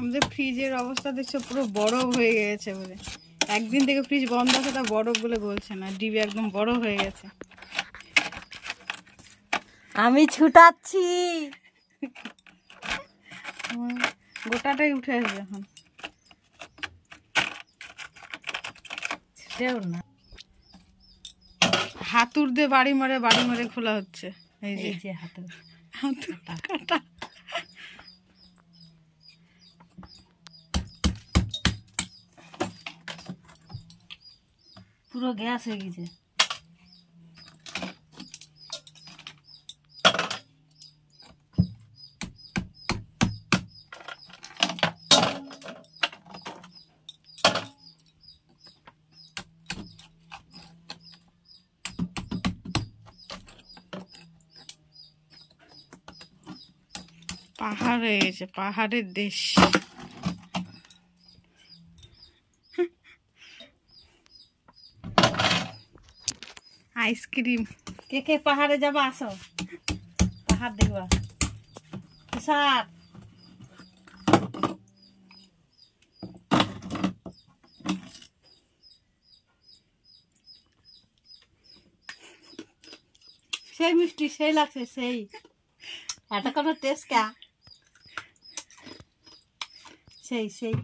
আমাদের ফ্রিজের অবস্থা দেখছো পুরো বরফ হয়ে গেছে বলে, একদিন থেকে ফ্রিজ বন্ধ আছে তা বরফ বলে গলছে না, ডিবে একদম বরফ হয়ে গেছে। আমি ছুটাচ্ছি, গোটাটাই উঠে আসবে এখন। ছুটেও না, হাতুর দিয়ে বাড়ি মারে খোলা হচ্ছে। এই যে হাতুর কাটা। পুরো গ্যাস হয়ে গেছে। পাহাড় হয়ে গেছে, পাহাড়ের দেশ। আইসক্রিম। কে কে পাহাড়ে যাবা আসো, পাহাড় দেখবা। তুষার সেই মিষ্টি, সেই লাগছে, সেই এটা কোনো টেস্ট কা, সেই সেই